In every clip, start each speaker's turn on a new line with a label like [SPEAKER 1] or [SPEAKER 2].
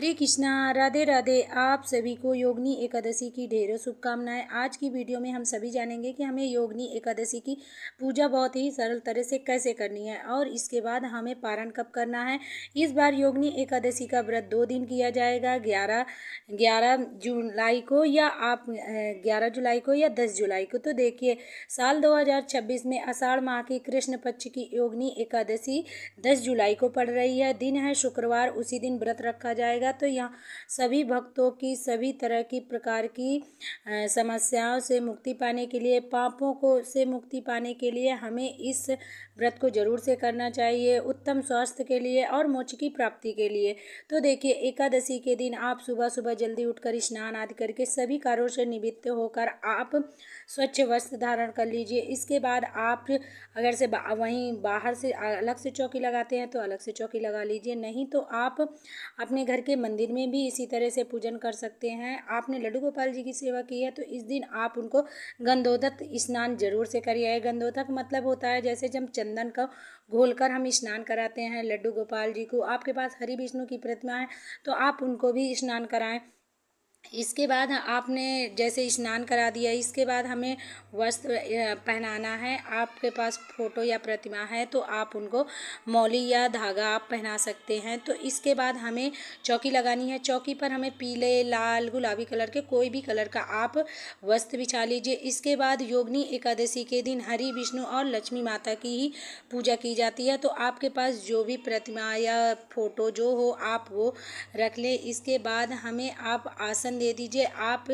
[SPEAKER 1] हरे कृष्णा, राधे राधे। आप सभी को योगिनी एकादशी की ढेरों शुभकामनाएं। आज की वीडियो में हम सभी जानेंगे कि हमें योगिनी एकादशी की पूजा बहुत ही सरल तरह से कैसे करनी है और इसके बाद हमें पारण कब करना है। इस बार योगिनी एकादशी का व्रत 2 दिन किया जाएगा, 11 जुलाई को या 11 जुलाई को या 10 जुलाई को। तो देखिए, साल 2026 में आषाढ़ माह की कृष्ण पक्ष की योगिनी एकादशी 10 जुलाई को पड़ रही है। दिन है शुक्रवार, उसी दिन व्रत रखा जाएगा। तो यहाँ सभी भक्तों की सभी तरह की प्रकार की समस्याओं से मुक्ति पाने के लिए, पापों को से मुक्ति पाने के लिए हमें इस व्रत को जरूर से करना चाहिए, उत्तम स्वास्थ्य के लिए और मोक्ष की प्राप्ति के लिए। तो देखिए, एकादशी के दिन आप सुबह सुबह जल्दी उठकर स्नान आदि करके सभी कार्यों से निवृत्त होकर आप स्वच्छ वस्त्र धारण कर लीजिए। इसके बाद आप अगर से वहीं बाहर से अलग से चौकी लगाते हैं तो अलग से चौकी लगा लीजिए, नहीं तो आप अपने घर के मंदिर में भी इसी तरह से पूजन कर सकते हैं। आपने लड्डू गोपाल जी की सेवा की है तो इस दिन आप उनको गंधोदक स्नान जरूर से करिए। गंधोदक मतलब होता है जैसे जब चंदन का घोलकर हम स्नान कराते हैं लड्डू गोपाल जी को। आपके पास हरि विष्णु की प्रतिमा है तो आप उनको भी स्नान कराएं। इसके बाद आपने जैसे स्नान करा दिया, इसके बाद हमें वस्त्र पहनाना है। आपके पास फोटो या प्रतिमा है तो आप उनको मौली या धागा आप पहना सकते हैं। तो इसके बाद हमें चौकी लगानी है। चौकी पर हमें पीले, लाल, गुलाबी कलर के कोई भी कलर का आप वस्त्र बिछा लीजिए। इसके बाद योगिनी एकादशी के दिन हरि विष्णु और लक्ष्मी माता की ही पूजा की जाती है। तो आपके पास जो भी प्रतिमा या फोटो जो हो आप वो रख लें। इसके बाद हमें आप आसन दे दीजिए। आप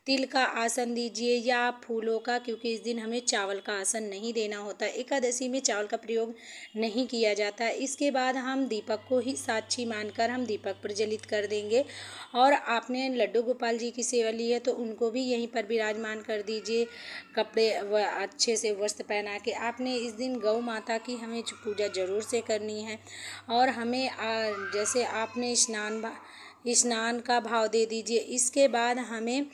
[SPEAKER 1] तिल का आसन दीजिए या फूलों का, क्योंकि इस दिन हमें चावल का आसन नहीं देना होता। एकादशी में चावल का प्रयोग नहीं किया जाता। इसके बाद हम दीपक को ही साक्षी मानकर हम दीपक प्रज्वलित कर देंगे। और आपने लड्डू गोपाल जी की सेवा ली है तो उनको भी यहीं पर विराजमान कर दीजिए। कपड़े अच्छे से वस्त्र पहना के आपने इस दिन गौ माता की हमें पूजा जरूर से करनी है। और हमें जैसे आपने स्नान का भाव दे दीजिए। इसके बाद हमें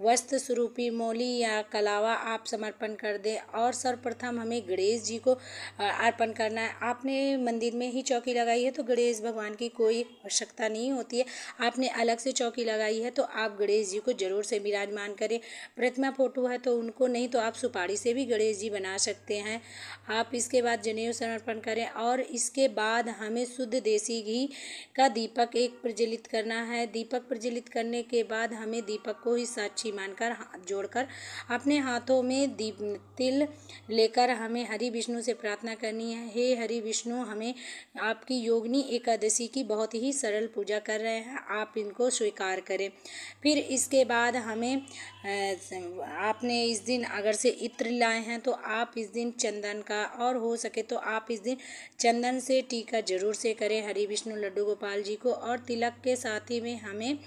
[SPEAKER 1] वस्त्र स्वरूपी मौली या कलावा आप समर्पण कर दें। और सर्वप्रथम हमें गणेश जी को अर्पण करना है। आपने मंदिर में ही चौकी लगाई है तो गणेश भगवान की कोई आवश्यकता नहीं होती है। आपने अलग से चौकी लगाई है तो आप गणेश जी को जरूर से विराजमान करें। प्रतिमा फोटो है तो उनको, नहीं तो आप सुपारी से भी गणेश जी बना सकते हैं। आप इसके बाद जनेऊ समर्पण करें। और इसके बाद हमें शुद्ध देसी घी का दीपक एक प्रज्वलित करना है। दीपक प्रज्वलित करने के बाद हमें दीपक को ही साक्षी मानकर हाथ जोड़कर अपने हाथों में तिल लेकर हमें हरि विष्णु से प्रार्थना करनी है। हे हरि विष्णु, हमें आपकी योगिनी एकादशी की बहुत ही सरल पूजा कर रहे हैं, आप इनको स्वीकार करें। फिर इसके बाद हमें आपने इस दिन अगर से इत्र लाए हैं तो आप इस दिन चंदन का, और हो सके तो आप इस दिन चंदन से टीका जरूर से करें हरि विष्णु लड्डू गोपाल जी को। और तिलक के साथ ही में हमें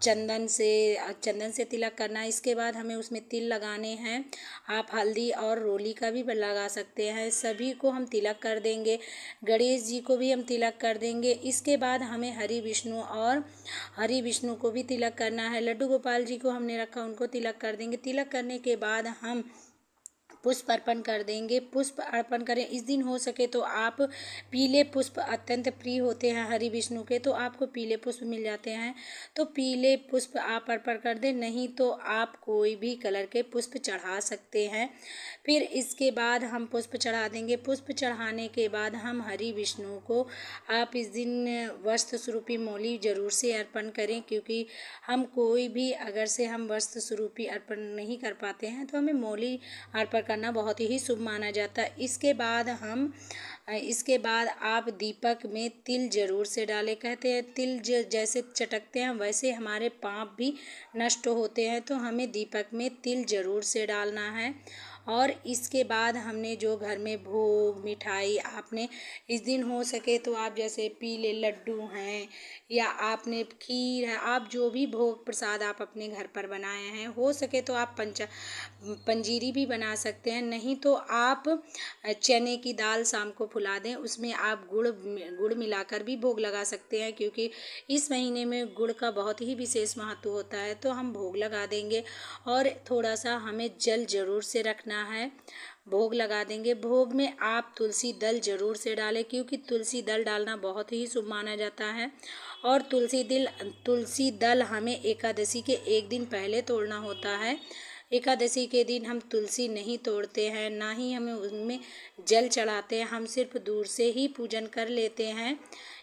[SPEAKER 1] चंदन से तिलक करना है। इसके बाद हमें उसमें तिल लगाने हैं। आप हल्दी और रोली का भी लगा सकते हैं। सभी को हम तिलक कर देंगे। गणेश जी को भी हम तिलक कर देंगे। इसके बाद हमें हरि विष्णु को भी तिलक करना है। लड्डू गोपाल जी को हमने रखा, उनको तिलक कर देंगे। तिलक करने के बाद हम पुष्प अर्पण कर देंगे। पुष्प अर्पण करें। इस दिन हो सके तो आप पीले पुष्प अत्यंत प्रिय होते हैं हरि विष्णु के, तो आपको पीले पुष्प मिल जाते हैं तो पीले पुष्प आप अर्पण कर दें, नहीं तो आप कोई भी कलर के पुष्प चढ़ा सकते हैं। फिर इसके बाद हम पुष्प चढ़ा देंगे। पुष्प चढ़ाने के बाद हम हरि विष्णु को आप इस दिन वस्त्र स्वरूपी मौली जरूर से अर्पण करें, क्योंकि हम कोई भी अगर से हम वस्त्र स्वरूपी अर्पण नहीं कर पाते हैं तो हमें मौली अर्पण करना बहुत ही शुभ माना जाता है। इसके बाद आप दीपक में तिल जरूर से डालें। कहते हैं तिल जैसे चटकते हैं वैसे हमारे पाप भी नष्ट होते हैं, तो हमें दीपक में तिल जरूर से डालना है। और इसके बाद हमने जो घर में भोग मिठाई आपने इस दिन हो सके तो आप जैसे पीले लड्डू हैं या आपने खीर है, आप जो भी भोग प्रसाद आप अपने घर पर बनाए हैं, हो सके तो आप पंजीरी भी बना सकते हैं, नहीं तो आप चने की दाल शाम को फुला दें, उसमें आप गुड़ मिलाकर भी भोग लगा सकते हैं, क्योंकि इस महीने में गुड़ का बहुत ही विशेष महत्व होता है। तो हम भोग लगा देंगे। और थोड़ा सा हमें जल जरूर से रखना है, भोग लगा देंगे। भोग में आप तुलसी दल जरूर से डालें, क्योंकि तुलसी दल डालना बहुत ही शुभ माना जाता है। और तुलसी दल हमें एकादशी के एक दिन पहले तोड़ना होता है। एकादशी के दिन हम तुलसी नहीं तोड़ते हैं, ना ही हमें उनमें जल चढ़ाते हैं, हम सिर्फ दूर से ही पूजन कर लेते हैं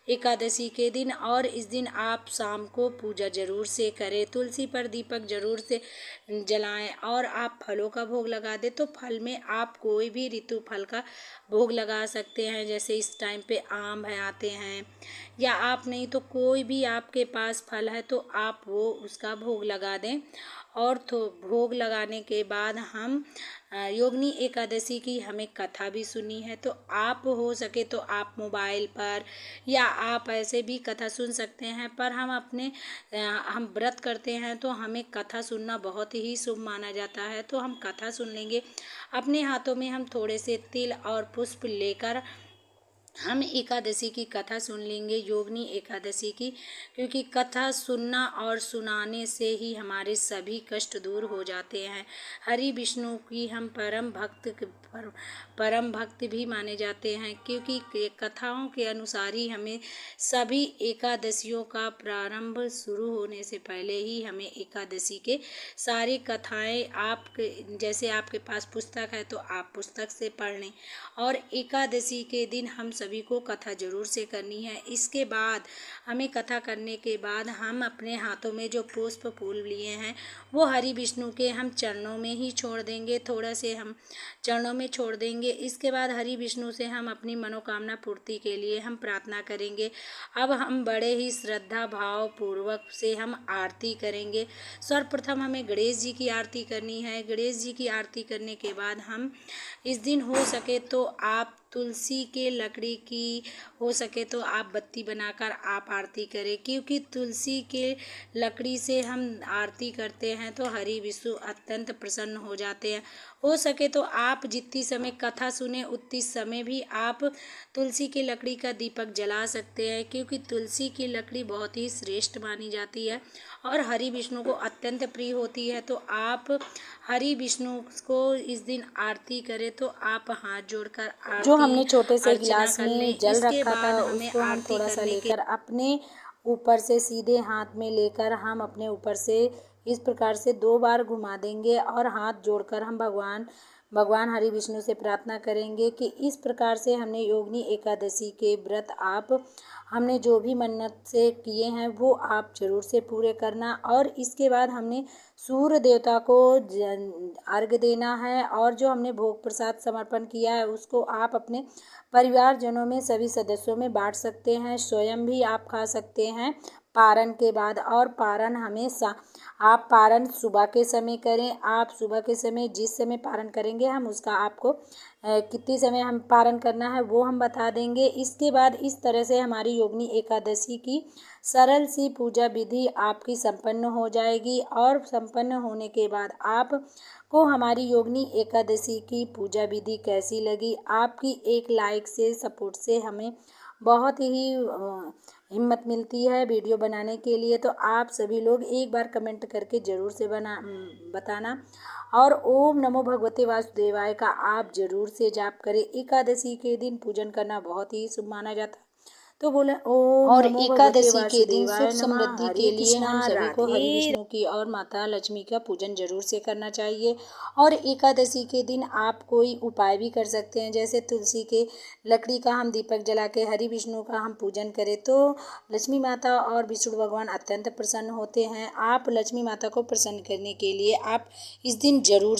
[SPEAKER 1] एकादशी के दिन। और इस दिन आप शाम को पूजा जरूर से करें, तुलसी पर दीपक जरूर से जलाएं और आप फलों का भोग लगा दें। तो फल में आप कोई भी ऋतु फल का भोग लगा सकते हैं, जैसे इस टाइम पे आम है आते हैं, या आप नहीं तो कोई भी आपके पास फल है तो आप वो उसका भोग लगा दें। और तो भोग लगाने के बाद हम योगिनी एकादशी की हमें कथा भी सुनी है, तो आप हो सके तो आप मोबाइल पर या आप ऐसे भी कथा सुन सकते हैं। पर हम व्रत करते हैं तो हमें कथा सुनना बहुत ही शुभ माना जाता है, तो हम कथा सुन लेंगे। अपने हाथों में हम थोड़े से तिल और पुष्प लेकर हम एकादशी की कथा सुन लेंगे, योगिनी एकादशी की, क्योंकि कथा सुनना और सुनाने से ही हमारे सभी कष्ट दूर हो जाते हैं। हरि विष्णु की हम परम भक्त भी माने जाते हैं, क्योंकि कथाओं के अनुसार ही हमें सभी एकादशियों का प्रारंभ शुरू होने से पहले ही हमें एकादशी के सारी कथाएं जैसे आपके पास पुस्तक है तो आप पुस्तक से पढ़ लें। और एकादशी के दिन हम सभी को कथा जरूर से करनी है। इसके बाद हमें कथा करने के बाद हम अपने हाथों में जो पुष्प फूल लिए हैं वो हरि विष्णु के हम चरणों में ही छोड़ देंगे, थोड़ा से हम चरणों में छोड़ देंगे। इसके बाद हरि विष्णु से हम अपनी मनोकामना पूर्ति के लिए हम प्रार्थना करेंगे। अब हम बड़े ही श्रद्धा भाव पूर्वक से हम आरती करेंगे। सर्वप्रथम हमें गणेश जी की आरती करनी है। गणेश जी की आरती करने के बाद हम इस दिन हो सके तो आप तुलसी के लकड़ी की हो सके तो आप बत्ती बनाकर आप आरती करें, क्योंकि तुलसी के लकड़ी से हम आरती करते हैं तो हरि विष्णु अत्यंत प्रसन्न हो जाते हैं। हो सके तो आप जितनी समय कथा सुने उतनी समय भी आप तुलसी की लकड़ी का दीपक जला सकते हैं, क्योंकि तुलसी की लकड़ी बहुत ही श्रेष्ठ मानी जाती है और हरि विष्णु को अत्यंत प्रिय होती है। तो आप हरि विष्णु को इस दिन आरती करें तो आप हाथ जोड़कर
[SPEAKER 2] जो
[SPEAKER 1] आरती
[SPEAKER 2] हमने छोटे से
[SPEAKER 1] अर्चना
[SPEAKER 2] गिलास
[SPEAKER 1] कर लें।
[SPEAKER 2] में जल
[SPEAKER 1] इसके
[SPEAKER 2] रखा
[SPEAKER 1] बाद
[SPEAKER 2] था
[SPEAKER 1] हमें
[SPEAKER 2] उसको हम
[SPEAKER 1] आरती
[SPEAKER 2] थोड़ा सा
[SPEAKER 1] करने के
[SPEAKER 2] लेकर अपने ऊपर से सीधे हाथ में लेकर हम अपने ऊपर से इस प्रकार से 2 बार घुमा देंगे और हाथ जोड़कर हम भगवान हरि विष्णु से प्रार्थना करेंगे कि इस प्रकार से हमने योगिनी एकादशी के व्रत हमने जो भी मन्नत से किए हैं वो आप जरूर से पूरे करना। और इसके बाद हमने सूर्य देवता को अर्घ्य देना है, और जो हमने भोग प्रसाद समर्पण किया है उसको आप अपने परिवारजनों में सभी सदस्यों में बांट सकते हैं, स्वयं भी आप खा सकते हैं पारण के बाद। और पारण हमेशा आप पारण सुबह के समय करें। आप सुबह के समय जिस समय पारण करेंगे हम उसका आपको कितनी समय हम पारण करना है वो हम बता देंगे। इसके बाद इस तरह से हमारी योगिनी एकादशी की सरल सी पूजा विधि आपकी संपन्न हो जाएगी। और संपन्न होने के बाद आप को हमारी योगिनी एकादशी की पूजा विधि कैसी लगी, आपकी एक लाइक से सपोर्ट से हमें बहुत ही हिम्मत मिलती है वीडियो बनाने के लिए। तो आप सभी लोग एक बार कमेंट करके ज़रूर से बताना। और ओम नमो भगवते वासुदेवाय का आप ज़रूर से जाप करें। एकादशी के दिन पूजन करना बहुत ही शुभ माना जाता है। तो बोले ओम और
[SPEAKER 1] नमो भगवते
[SPEAKER 2] एकादशी के दिन सुख
[SPEAKER 1] वासुदेवाय नमः।
[SPEAKER 2] समृद्धि
[SPEAKER 1] हरे
[SPEAKER 2] के लिए
[SPEAKER 1] कृष्णा,
[SPEAKER 2] हम सभी को हरि
[SPEAKER 1] राधे
[SPEAKER 2] विष्णु की और माता लक्ष्मी का पूजन जरूर से करना चाहिए। और एकादशी के दिन आप कोई उपाय भी कर सकते हैं, जैसे तुलसी के लकड़ी का हम दीपक जला के हरि विष्णु का हम पूजन करें तो लक्ष्मी माता और विष्णु भगवान अत्यंत प्रसन्न होते हैं। आप लक्ष्मी माता को प्रसन्न करने के लिए आप इस दिन जरूर